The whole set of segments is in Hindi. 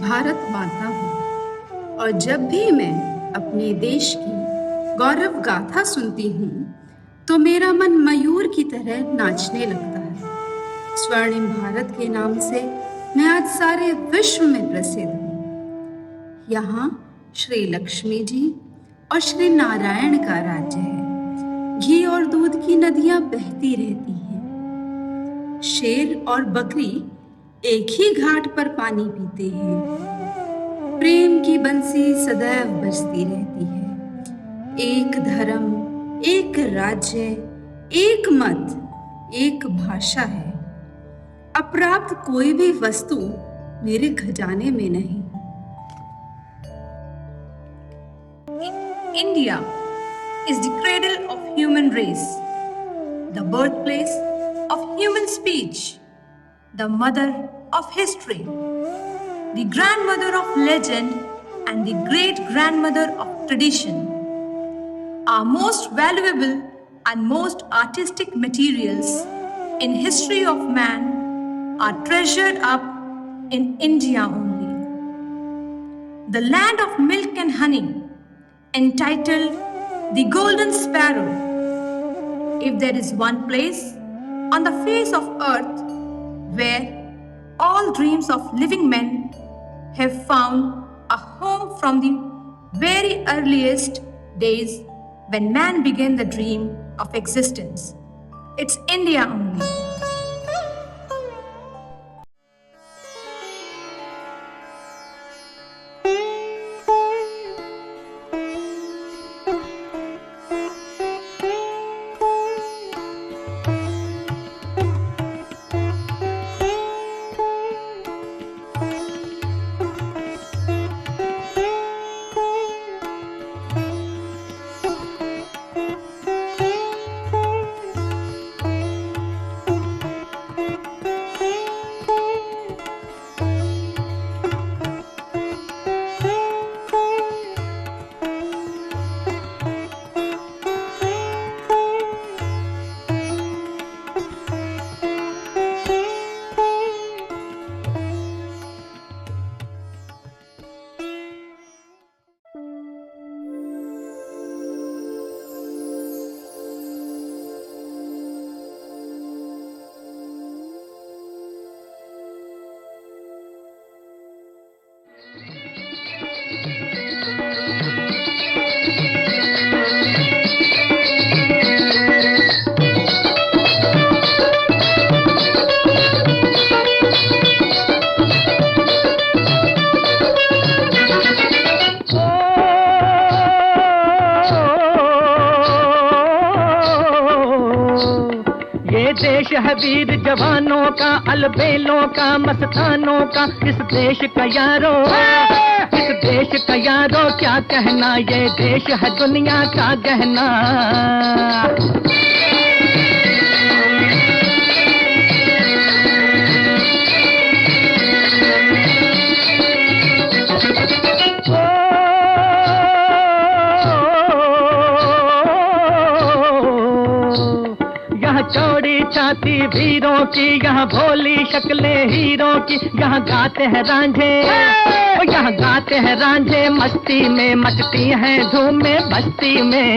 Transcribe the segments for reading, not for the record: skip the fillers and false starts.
भारत माता हूँ और जब भी मैं अपने देश की गौरव गाथा सुनती हूँ तो मेरा मन मयूर की तरह नाचने लगता है। स्वर्णिम भारत के नाम से मैं आज सारे विश्व में प्रसिद्ध हूँ। यहाँ श्री लक्ष्मी जी और श्री नारायण का राज्य है। घी और दूध की नदियाँ बहती रहती हैं। शेर और बकरी एक ही घाट पर पानी पीते हैं। प्रेम की बंसी सदैव बजती रहती है। एक धर्म, एक राज्य, एक मत, एक भाषा है। अप्राप्त कोई भी वस्तु मेरे खजाने में नहीं। India is the cradle of human race, the birthplace of human speech, the mother of history, the grandmother of legend, and the great-grandmother of tradition. Our most valuable and most artistic materials in history of man are treasured up in India only. The land of milk and honey, entitled The Golden Sparrow. If there is one place on the face of earth where all dreams of living men have found a home from the very earliest days when man began the dream of existence, it's India only. देश है वीर जवानों का, अलबेलों का, मस्तानों का। इस देश का यारो, इस देश का यारो क्या कहना, ये देश है दुनिया का गहना। चौड़ी छाती वीरों की, यहाँ भोली शक्लें हीरों की। यहाँ गाते हैं रांझे, यहाँ गाते हैं रांझे, मस्ती में मचती हैं धूमें बस्ती में।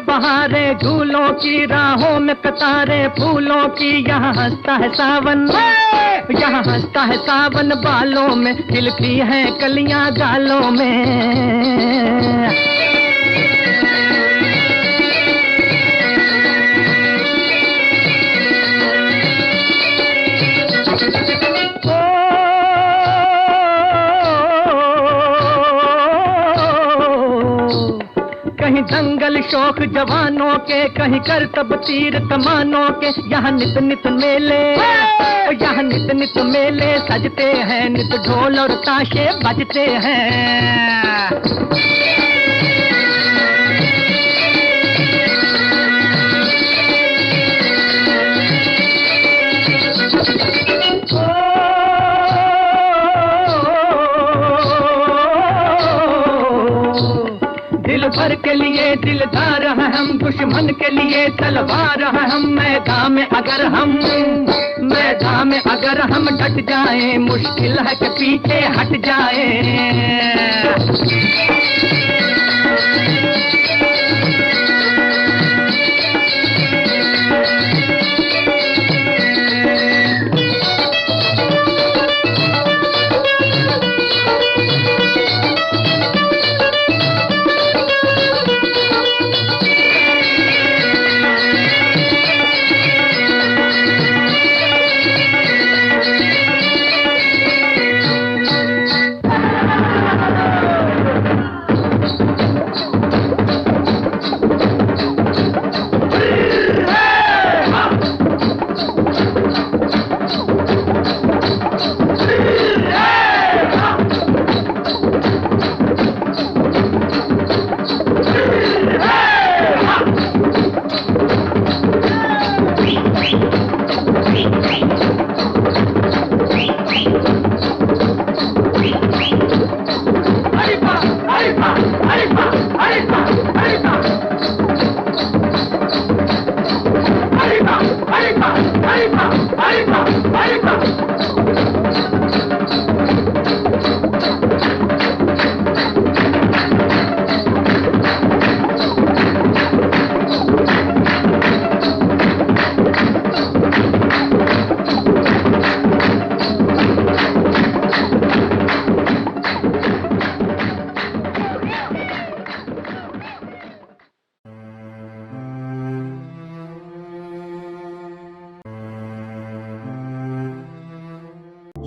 बहारे झूलों की, राहों में कतारे फूलों की। यहाँ हंसता है सावन, यहाँ हंसता है सावन, बालों में खिलती हैं कलियां गालों में। कहीं दंगल शौक जवानों के, कहीं करतब तीर कमानों के। यहाँ नित नित मेले, यहाँ नित नित मेले सजते हैं, नित ढोल और ताशे बजते हैं। Oh भर के लिए दिलदार हैं हम, दुश्मन के लिए तलवार हैं हम। मैदान में अगर हम डट जाएं, मुश्किल है कि पीछे हट जाएं।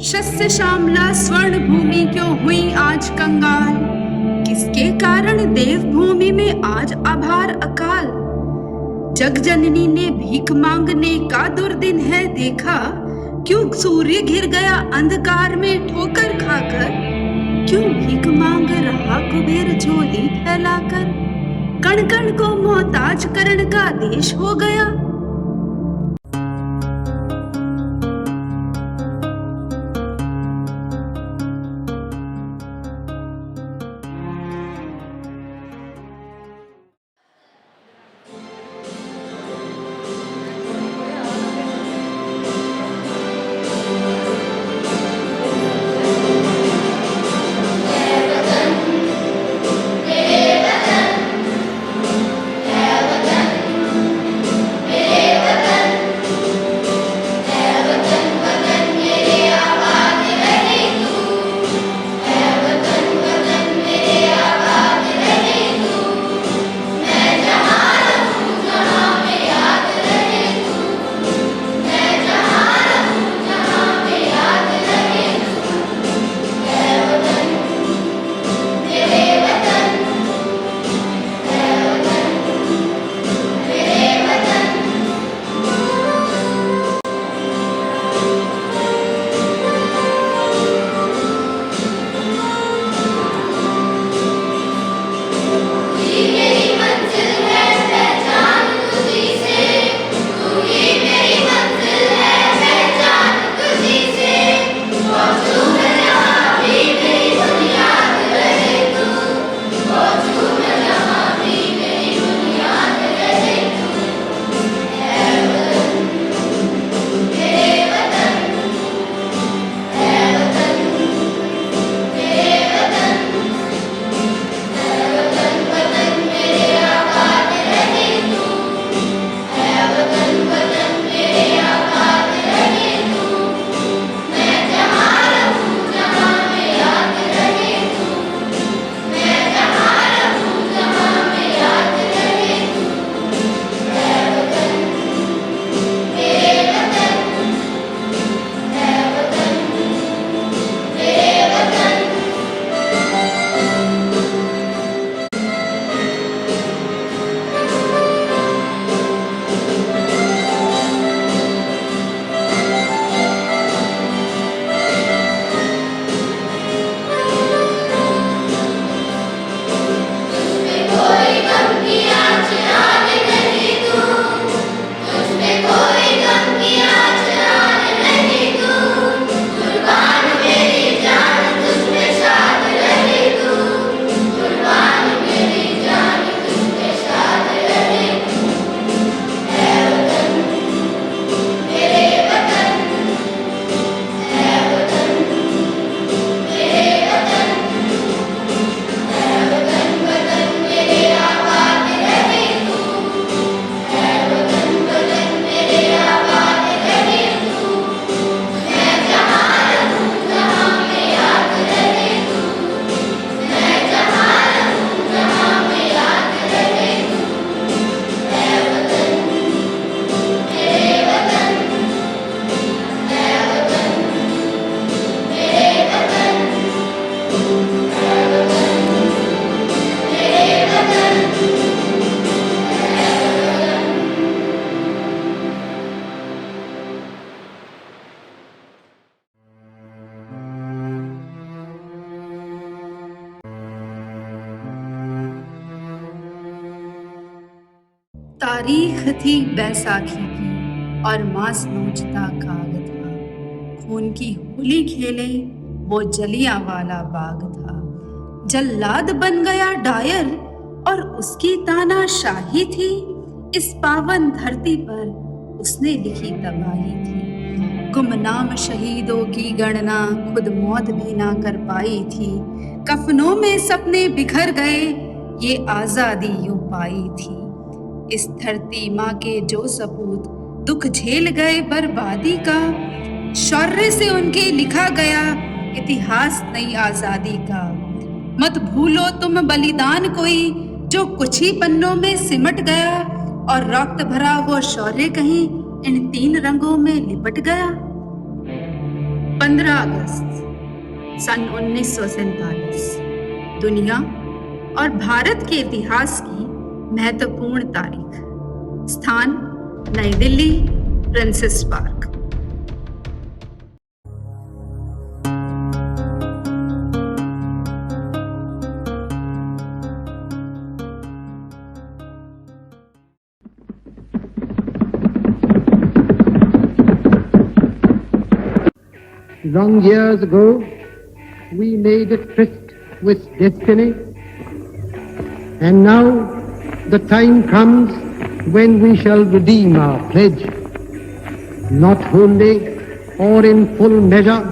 शस्य श्यामला स्वर्ण भूमि क्यों हुई आज कंगाल, किसके कारण देवभूमि में आज आभार अकाल। जग जननी ने भीख मांगने का दुर्दिन है देखा, क्यों सूर्य घिर गया अंधकार में ठोकर खाकर। क्यों भीख मांग रहा कुबेर झोली फैलाकर, कण कण को मोहताज करण का देश हो गया। तारीख थी बैसाखी की और मांस नोचता काग था। खून की होली खेले वो जलियांवाला बाग था। जल्लाद बन गया डायर और उसकी तानाशाही थी। इस पावन धरती पर उसने लिखी तबाही थी। गुमनाम शहीदों की गणना खुद मौत भी ना कर पाई थी। कफनों में सपने बिखर गए, ये आजादी यूं पाई थी। इस धरती माँ के जो सपूत दुख झेल गए बर्बादी का, शौर्य से उनके लिखा गया इतिहास नई आजादी का। मत भूलो तुम बलिदान कोई जो कुछ ही पन्नों में सिमट गया, और रक्त भरा वो शौर्य कहीं इन 3 रंगों में लिपट गया। 15 अगस्त सन 1947 दुनिया और भारत के इतिहास की महत्वपूर्ण तारीख। स्थान नई Delhi, princess park. Long years ago, we made a tryst with destiny, and now the time comes when we shall redeem our pledge, not wholly or in full measure,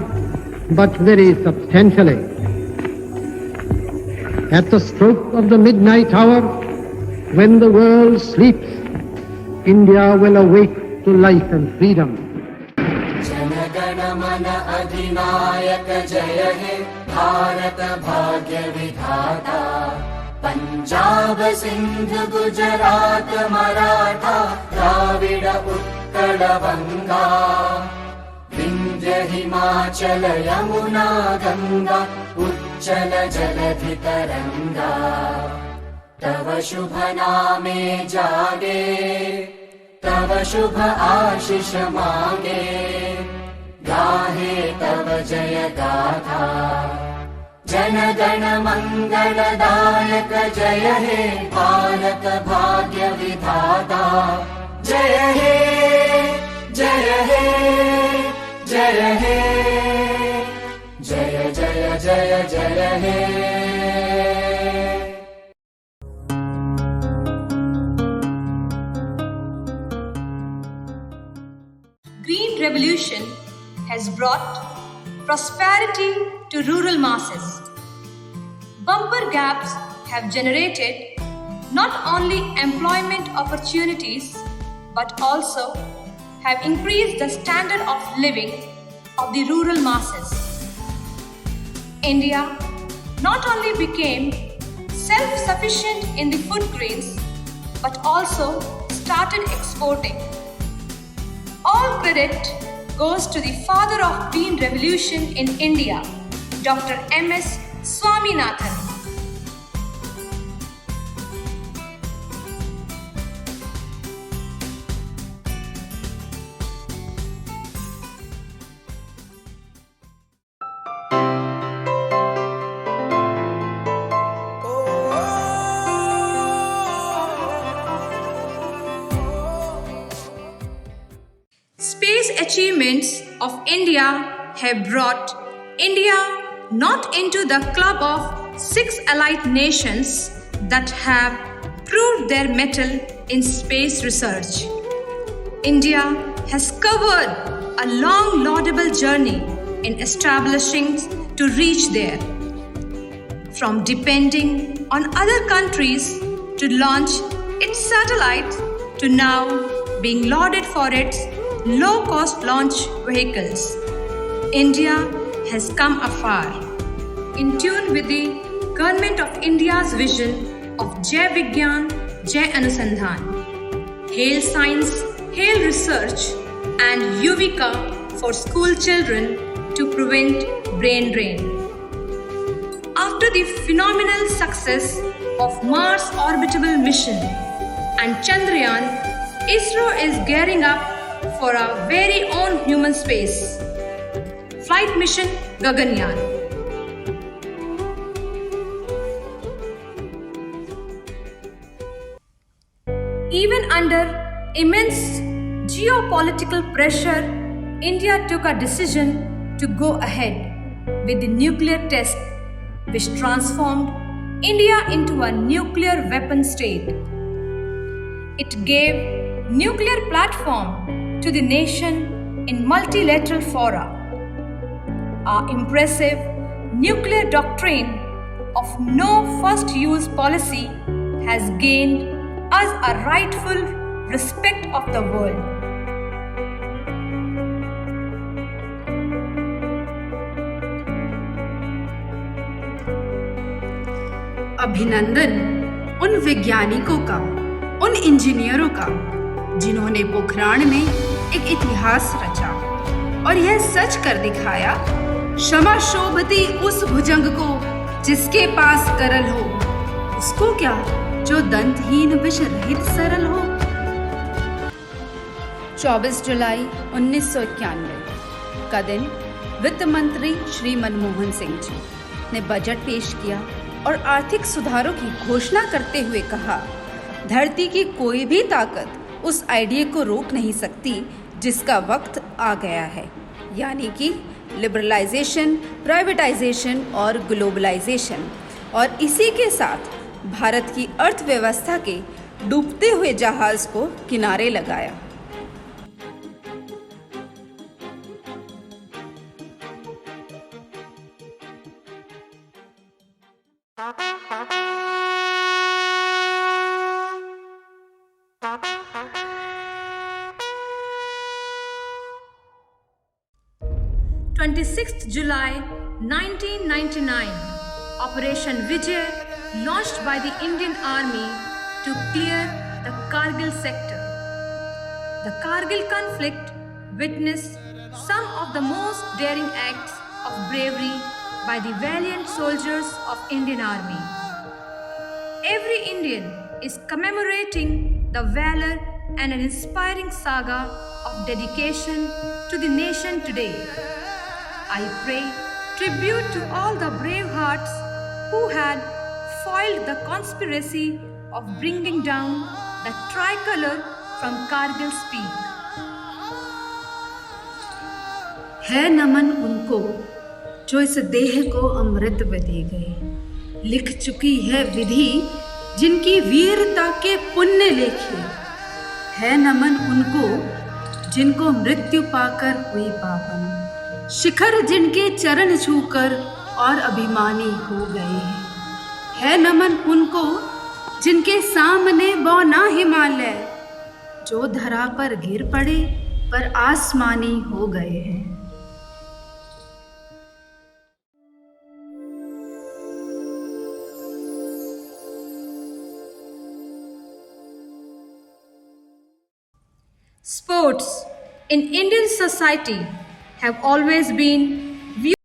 but very substantially. At the stroke of the midnight hour, when the world sleeps, India will awake to life and freedom. मन अधिनायक जय हे भारत भाग्य विधाता। पंजाब सिंध गुजरात मराठा द्राविड उत्कल बंगा, विंध्य हिमाचल यमुना गंगा उच्चल जलधि तरंगा। तव शुभ नामे जागे, तव शुभ आशीष मांगे, गाहे तव जय गाथा। जन गण मंगलदायक जय हे भारत भाग्य विधाता। जय हे जय हे जय हे जय जय जय जय हे। Green Revolution has brought prosperity to rural masses. Bumper gaps have generated not only employment opportunities but also have increased the standard of living of the rural masses. India not only became self-sufficient in the food grains but also started exporting. All credit goes to the father of Green Revolution in India, Dr. M.S. Swaminathan. Space achievements of India have brought India not into the club of 6 elite nations that have proved their mettle in space research. India has covered a long laudable journey in establishing to reach there. From depending on other countries to launch its satellites to now being lauded for its low-cost launch vehicles, India has come afar. In tune with the Government of India's vision of Jai Vigyan, Jai Anusandhan, Hail Science, Hail Research and Yuvika for school children to prevent brain drain. After the phenomenal success of Mars Orbital Mission and Chandrayaan, ISRO is gearing up for our very own human space. Flight mission Gaganyaan. Even under immense geopolitical pressure, India took a decision to go ahead with the nuclear test, which transformed India into a nuclear weapon state. It gave nuclear platform to the nation in multilateral fora. Our impressive nuclear doctrine of no first use policy has gained us a rightful respect of the world. अभिनंदन उन वैज्ञानिकों का, उन इंजीनियरों का जिन्होंने पोखराण में एक इतिहास रचा और यह सच कर दिखाया, क्षमा शोभती उस भुजंग को जिसके पास करल हो, उसको क्या जो दंतहीन विष रहित सरल हो। 24 जुलाई 1991 का दिन वित्त मंत्री श्री मनमोहन सिंह जी ने बजट पेश किया और आर्थिक सुधारों की घोषणा करते हुए कहा, धरती की कोई भी ताकत उस आइडिया को रोक नहीं सकती जिसका वक्त आ गया है, यानी कि लिबरलाइजेशन, प्राइवेटाइजेशन और ग्लोबलाइजेशन, और इसी के साथ भारत की अर्थव्यवस्था के डूबते हुए जहाज को किनारे लगाया। July 1999, Operation Vijay, launched by the Indian Army to clear the Kargil sector. The Kargil conflict witnessed some of the most daring acts of bravery by the valiant soldiers of Indian Army. Every Indian is commemorating the valor and an inspiring saga of dedication to the nation today. I pay tribute to all the brave hearts who had foiled the conspiracy of bringing down the tricolor from Kargil's peak. है नमन उनको जो इस देह को अमृत दे गए, लिख चुकी है विधि जिनकी वीरता के पुण्य लेखे। है नमन उनको जिनको मृत्यु पाकर हुई पावन, शिखर जिनके चरण छूकर और अभिमानी हो गए हैं। है नमन उनको जिनके सामने बौना हिमालय, जो धरा पर गिर पड़े पर आसमानी हो गए हैं। Sports in Indian society have always been viewed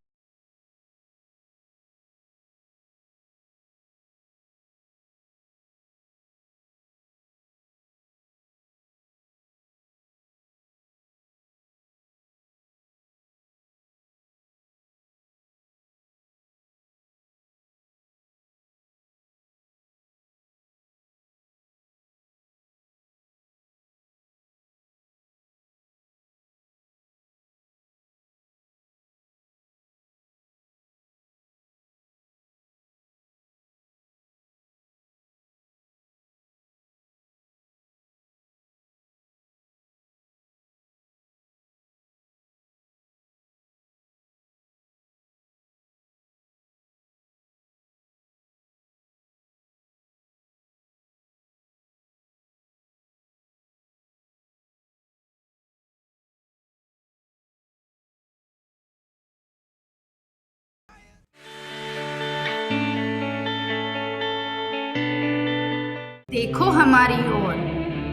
देखो हमारी ओर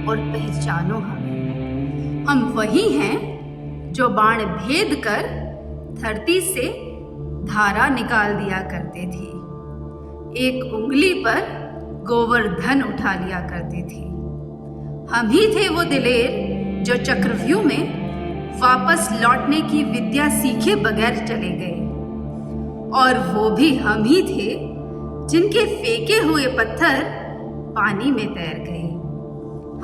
और पहचानो हमें, हम वही हैं जो बाण भेद कर धरती से धारा निकाल दिया करते थे, एक उंगली पर गोवर्धन उठा लिया करते थे। हम ही थे वो दिलेर जो चक्रव्यूह में वापस लौटने की विद्या सीखे बगैर चले गए, और वो भी हम ही थे जिनके फेंके हुए पत्थर पानी में तैर गए।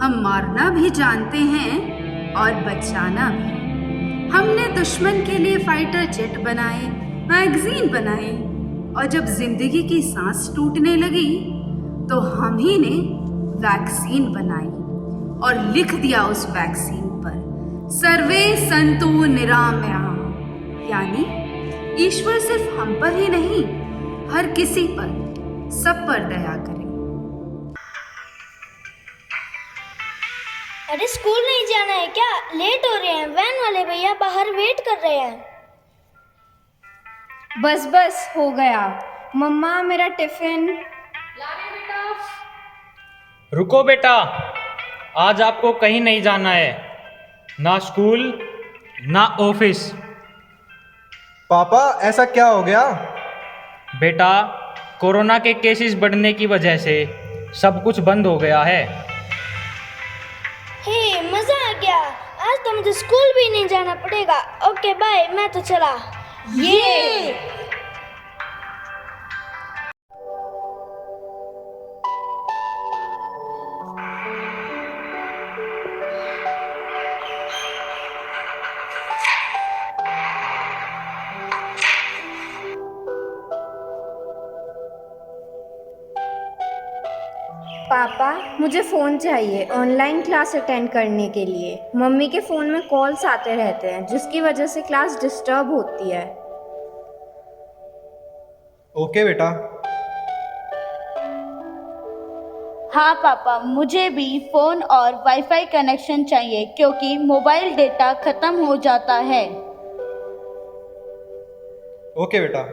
हम मारना भी जानते हैं और बचाना भी। हमने दुश्मन के लिए फाइटर जेट बनाए, मैगजीन बनाए, और जब जिंदगी की सांस टूटने लगी तो हम ही ने वैक्सीन बनाई और लिख दिया उस वैक्सीन पर सर्वे संतु निरामया, यानी ईश्वर सिर्फ हम पर ही नहीं, हर किसी पर, सब पर दया करे। अरे स्कूल नहीं जाना है क्या? लेट हो रहे हैं, वैन वाले भैया बाहर वेट कर रहे हैं। बस बस हो गया। मम्मा मेरा टिफिन। रुको बेटा, आज आपको कहीं नहीं जाना है, ना स्कूल ना ऑफिस। पापा ऐसा क्या हो गया? बेटा, कोरोना के केसेस बढ़ने की वजह से सब कुछ बंद हो गया है। हे मजा आ गया, आज तो मुझे स्कूल भी नहीं जाना पड़ेगा। ओके बाय, मैं तो चला। ये पापा मुझे फ़ोन चाहिए ऑनलाइन क्लास अटेंड करने के लिए। मम्मी के फ़ोन में कॉल्स आते रहते हैं जिसकी वजह से क्लास डिस्टर्ब होती है। ओके बेटा। हाँ पापा, मुझे भी फ़ोन और वाईफाई कनेक्शन चाहिए क्योंकि मोबाइल डेटा ख़त्म हो जाता है। ओके बेटा।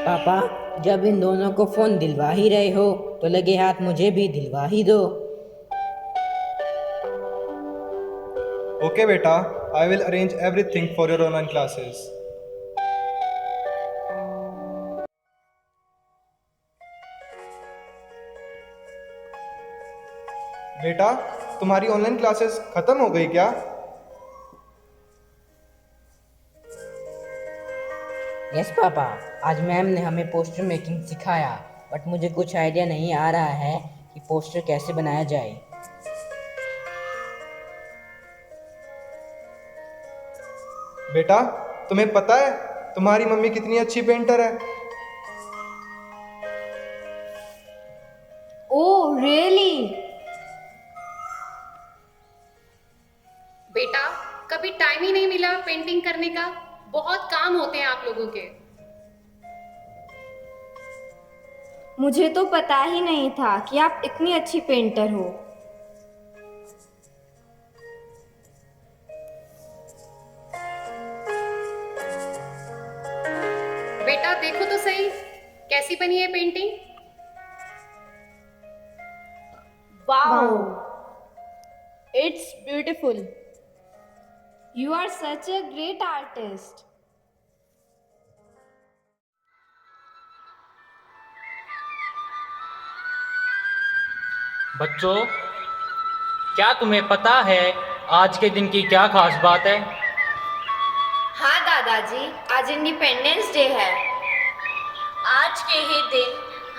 पापा, जब इन दोनों को फ़ोन दिलवा ही रहे हो तो लगे हाथ मुझे भी दिलवा ही दो। ओके बेटा, I will arrange everything for your online classes. बेटा, तुम्हारी ऑनलाइन क्लासेस खत्म हो गई क्या? यस पापा, आज मैम ने हमें पोस्टर मेकिंग सिखाया, बट मुझे कुछ आइडिया नहीं आ रहा है कि पोस्टर कैसे बनाया जाए। बेटा, तुम्हें पता है तुम्हारी मम्मी कितनी अच्छी पेंटर है? Oh really? बेटा, कभी टाइम ही नहीं मिला पेंटिंग करने का। बहुत काम होते हैं आप लोगों के। मुझे तो पता ही नहीं था कि आप इतनी अच्छी पेंटर हो। बेटा देखो तो सही, कैसी बनी है painting? Wow, it's beautiful. You are such a great artist. बच्चों, क्या तुम्हें पता है आज के दिन की क्या खास बात है? हाँ दादाजी, आज इंडिपेंडेंस डे है। आज के ही दिन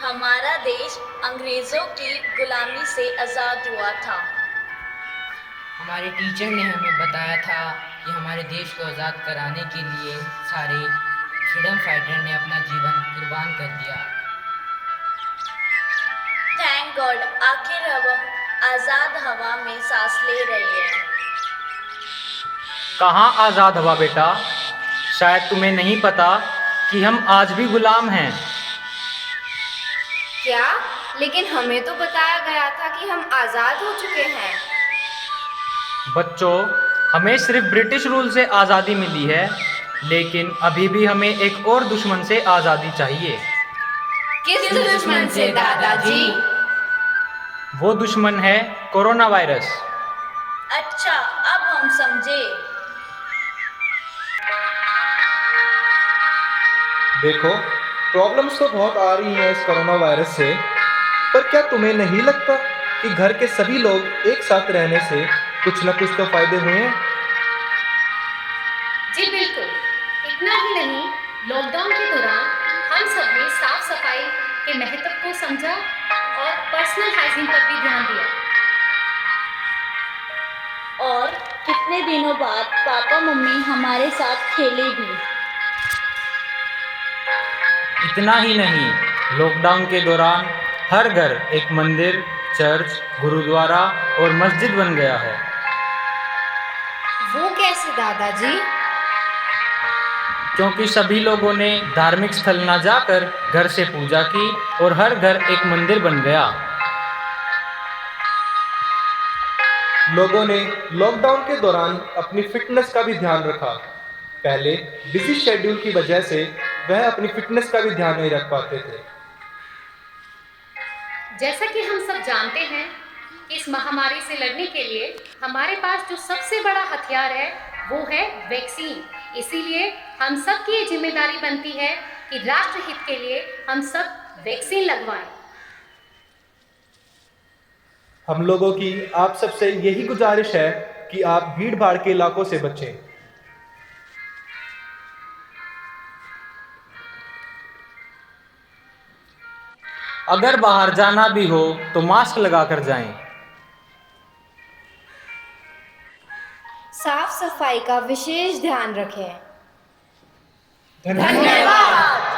हमारा देश अंग्रेज़ों की गुलामी से आज़ाद हुआ था। हमारे टीचर ने हमें बताया था कि हमारे देश को आज़ाद कराने के लिए सारे फ्रीडम फाइटर ने अपना जीवन कुर्बान कर दिया। थैंक गॉड, आखिर हम आज़ाद हवा में सांस ले रहे हैं। कहाँ आज़ाद हवा बेटा? शायद तुम्हें नहीं पता कि हम आज भी गुलाम हैं। क्या? लेकिन हमें तो बताया गया था कि हम आज़ाद हो चुके हैं। बच्चों, हमें सिर्फ ब्रिटिश रूल से आज़ादी मिली है, लेकिन अभी भी हमें एक और दुश्मन से आज़ादी चाहिए। किस दुश्मन से दादाजी? वो दुश्मन है कोरोना वायरस। अच्छा, अब हम समझे। देखो, प्रॉब्लम्स तो बहुत आ रही हैं इस कोरोना वायरस से, पर क्या तुम्हें नहीं लगता कि घर के सभी लोग एक साथ रहने से कुछ न कुछ तो फायदे हुए हैं? जी बिल्कुल। इतना ही नहीं, लॉकडाउन के दौरान हम सब ने साफ सफाई के महत्व को समझा और पर्सनल हाइजीन पर भी ध्यान दिया। और कितने दिनों बाद पापा मम्मी हमारे साथ खेले भी। इतना ही नहीं, लॉकडाउन के दौरान हर घर एक मंदिर, चर्च, गुरुद्वारा और मस्जिद बन गया है। वो कैसे दादाजी? क्योंकि सभी लोगों ने धार्मिक स्थल न जाकर घर से पूजा की और हर घर एक मंदिर बन गया। लोगों ने लॉकडाउन के दौरान अपनी फिटनेस का भी ध्यान रखा। पहले बिजी शेड्यूल की वजह से वह अपनी फिटनेस का भी ध्यान नहीं रख पाते थे। जैसा कि हम सब जानते हैं, इस महामारी से लड़ने के लिए हमारे पास जो सबसे बड़ा हथियार है वो है वैक्सीन। इसीलिए हम सब की ये जिम्मेदारी बनती है कि राष्ट्र हित के लिए हम सब वैक्सीन लगवाएं। हम लोगों की आप सबसे यही गुजारिश है कि आप भीड़ भाड़ के इलाकों से बचें। अगर बाहर जाना भी हो तो मास्क लगाकर जाएं। साफ सफाई का विशेष ध्यान रखें। धन्यवाद।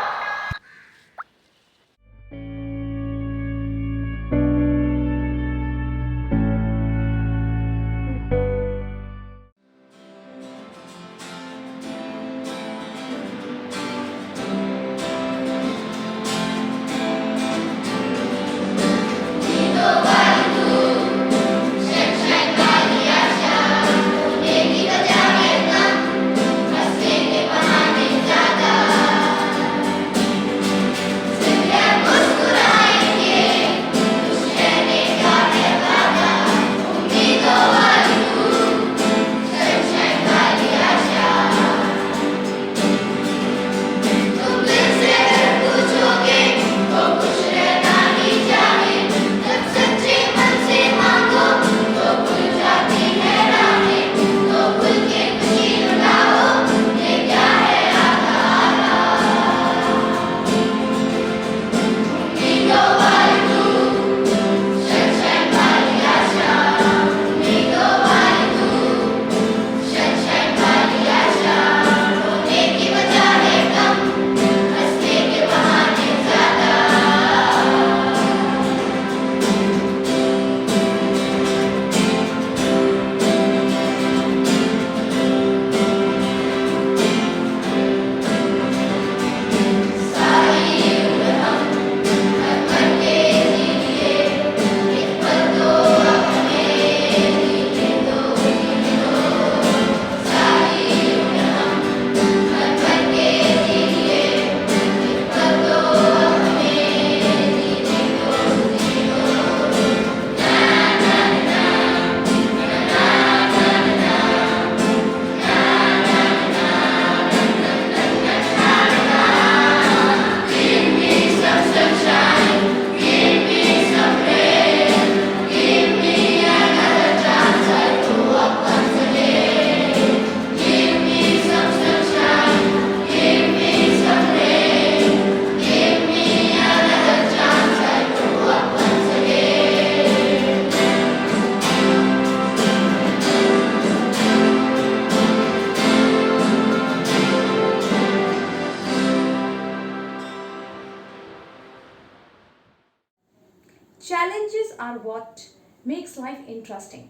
Challenges are what makes life interesting.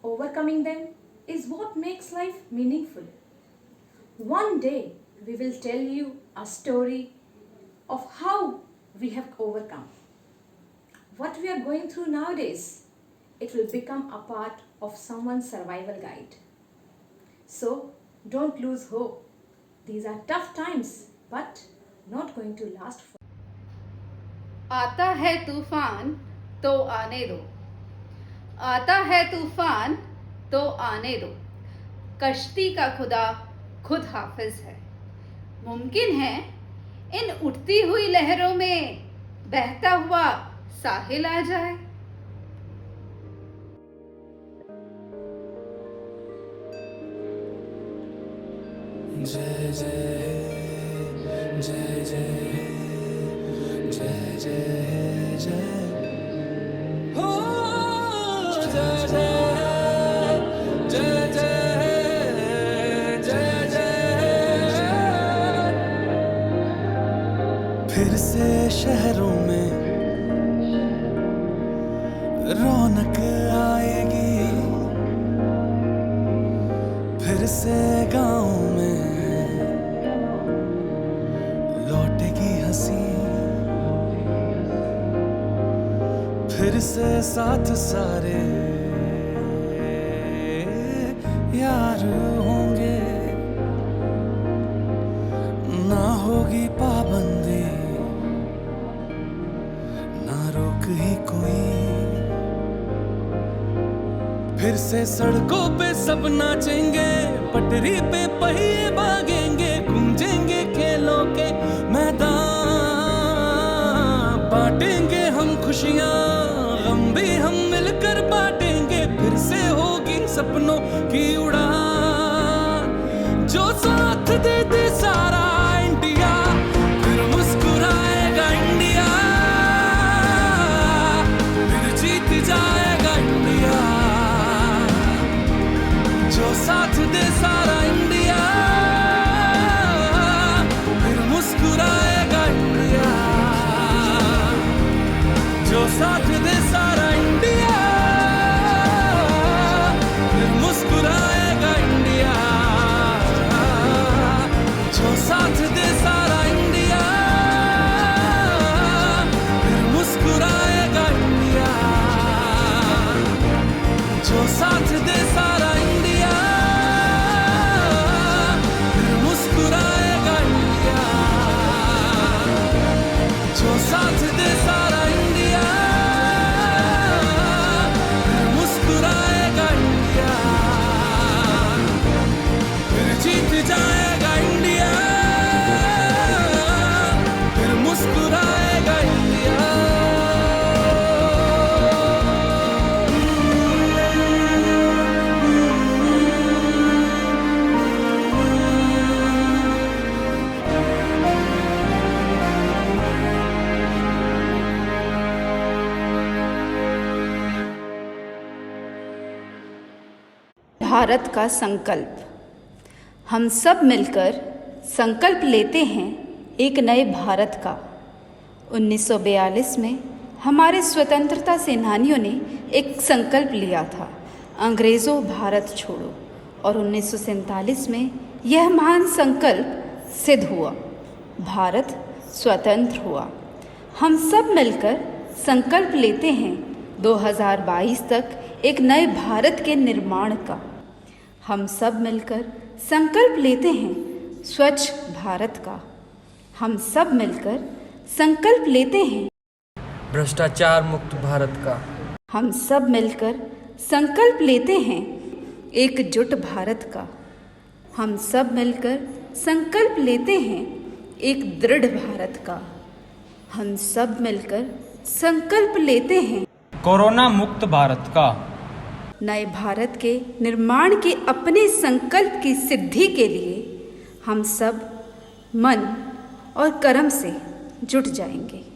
Overcoming them is what makes life meaningful. One day we will tell you a story of how we have overcome. What we are going through nowadays, it will become a part of someone's survival guide. So don't lose hope. These are tough times, but not going to last forever. आता है तूफान तो आने दो, आता है तूफान तो आने दो, कश्ती का खुदा खुद हाफिज है। मुमकिन है इन उठती हुई लहरों में बहता हुआ साहिल आ जाए। जय जय जय जय फिर से शहरों में रौनक आएगी, फिर से गाँव में लौटेगी हंसी, फिर से साथ सारे यार होंगे, ना होगी पाबंदी ना रोक ही कोई, फिर से सड़कों पे सब नाचेंगे, पटरी पे पहिए भागेंगे, गूंजेंगे खेलों के मैदान, बांटेंगे हम खुशियां, गम भी हम मिलकर बांटेंगे, फिर से होगी सपनों की उड़ान, जो साथ दे दे सारा इंडिया, फिर मुस्कुराएगा इंडिया, फिर जीत जाएगा इंडिया, जो साथ दे सारा इंडिया, फिर मुस्कुराएगा इंडिया, जो साथ दे सारा इंडिया, फिर मुस्कुराएगा इंडिया, जो साथ दे सारा इंडिया, फिर मुस्कुराएगा इंडिया, जो साथ दे सारा इंडिया, फिर मुस्कुराएगा इंडिया, जो साथ दे सारा इंडिया, फिर मुस्कुराएगा इंडिया, फिर जीत जाएगा इंडिया, फिर मुस्कुराएगा इंडिया। भारत का संकल्प। हम सब मिलकर संकल्प लेते हैं एक नए भारत का। 1942 में हमारे स्वतंत्रता सेनानियों ने एक संकल्प लिया था, अंग्रेज़ों भारत छोड़ो, और 1947 में यह महान संकल्प सिद्ध हुआ, भारत स्वतंत्र हुआ। हम सब मिलकर संकल्प लेते हैं 2022 तक एक नए भारत के निर्माण का। हम सब मिलकर संकल्प लेते हैं स्वच्छ भारत का। हम सब मिलकर संकल्प लेते हैं भ्रष्टाचार मुक्त भारत का। हम सब मिलकर संकल्प लेते हैं एकजुट भारत का। हम सब मिलकर संकल्प लेते हैं एक दृढ़ भारत का। हम सब मिलकर संकल्प लेते हैं कोरोना मुक्त भारत का। नए भारत के निर्माण के अपने संकल्प की सिद्धि के लिए हम सब मन और कर्म से जुट जाएंगे।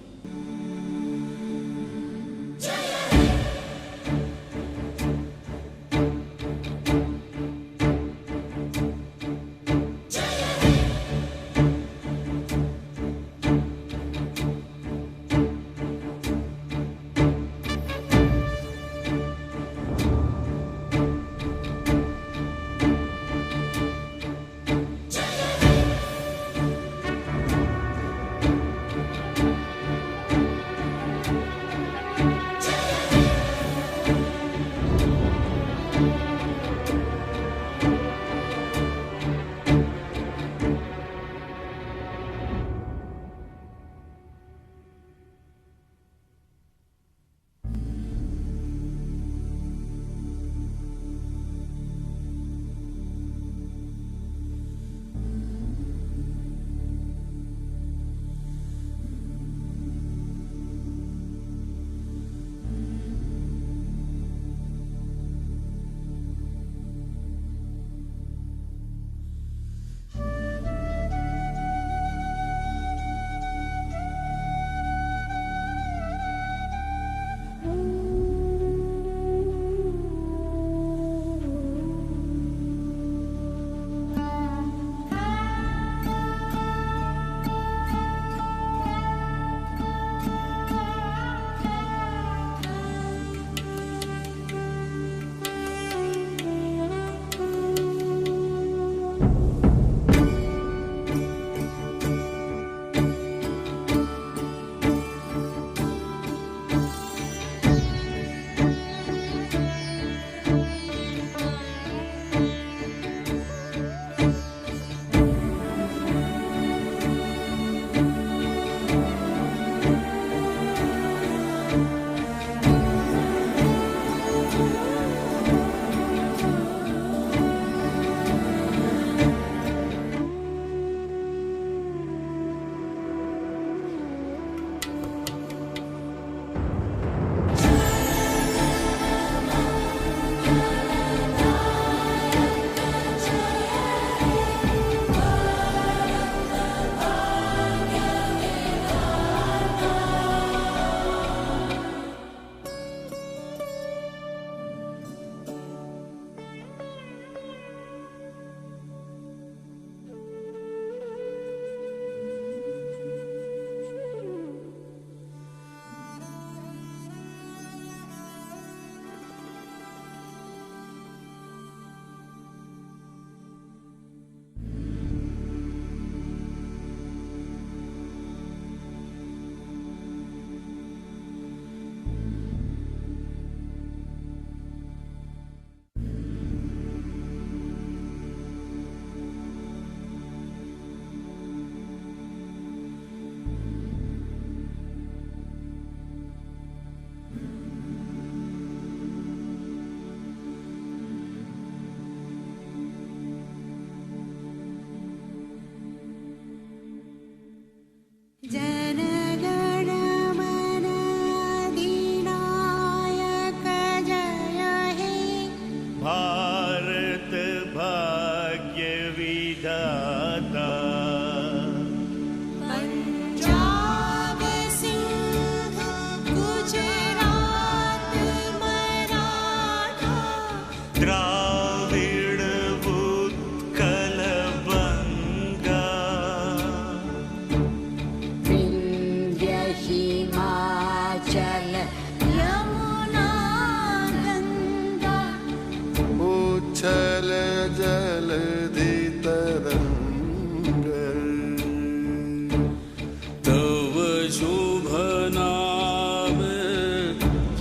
तव शुभ नाम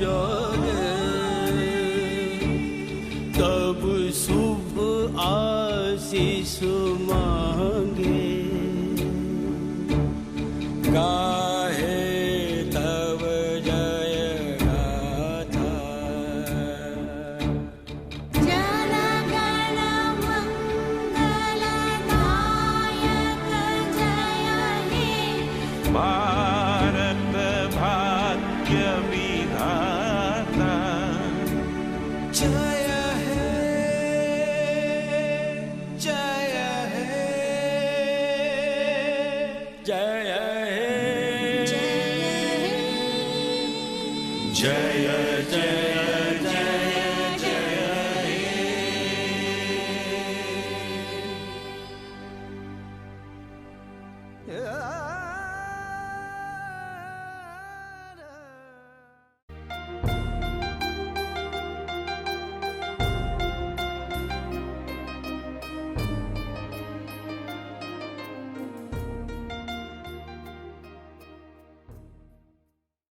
जागे, तब शुभ आशीष मांगे, गाहे तव जय गाथा। जन गण मंगलदायक जय हे, भारत भाग्य विधाता जय हे, जय हे, जय हे, जय जय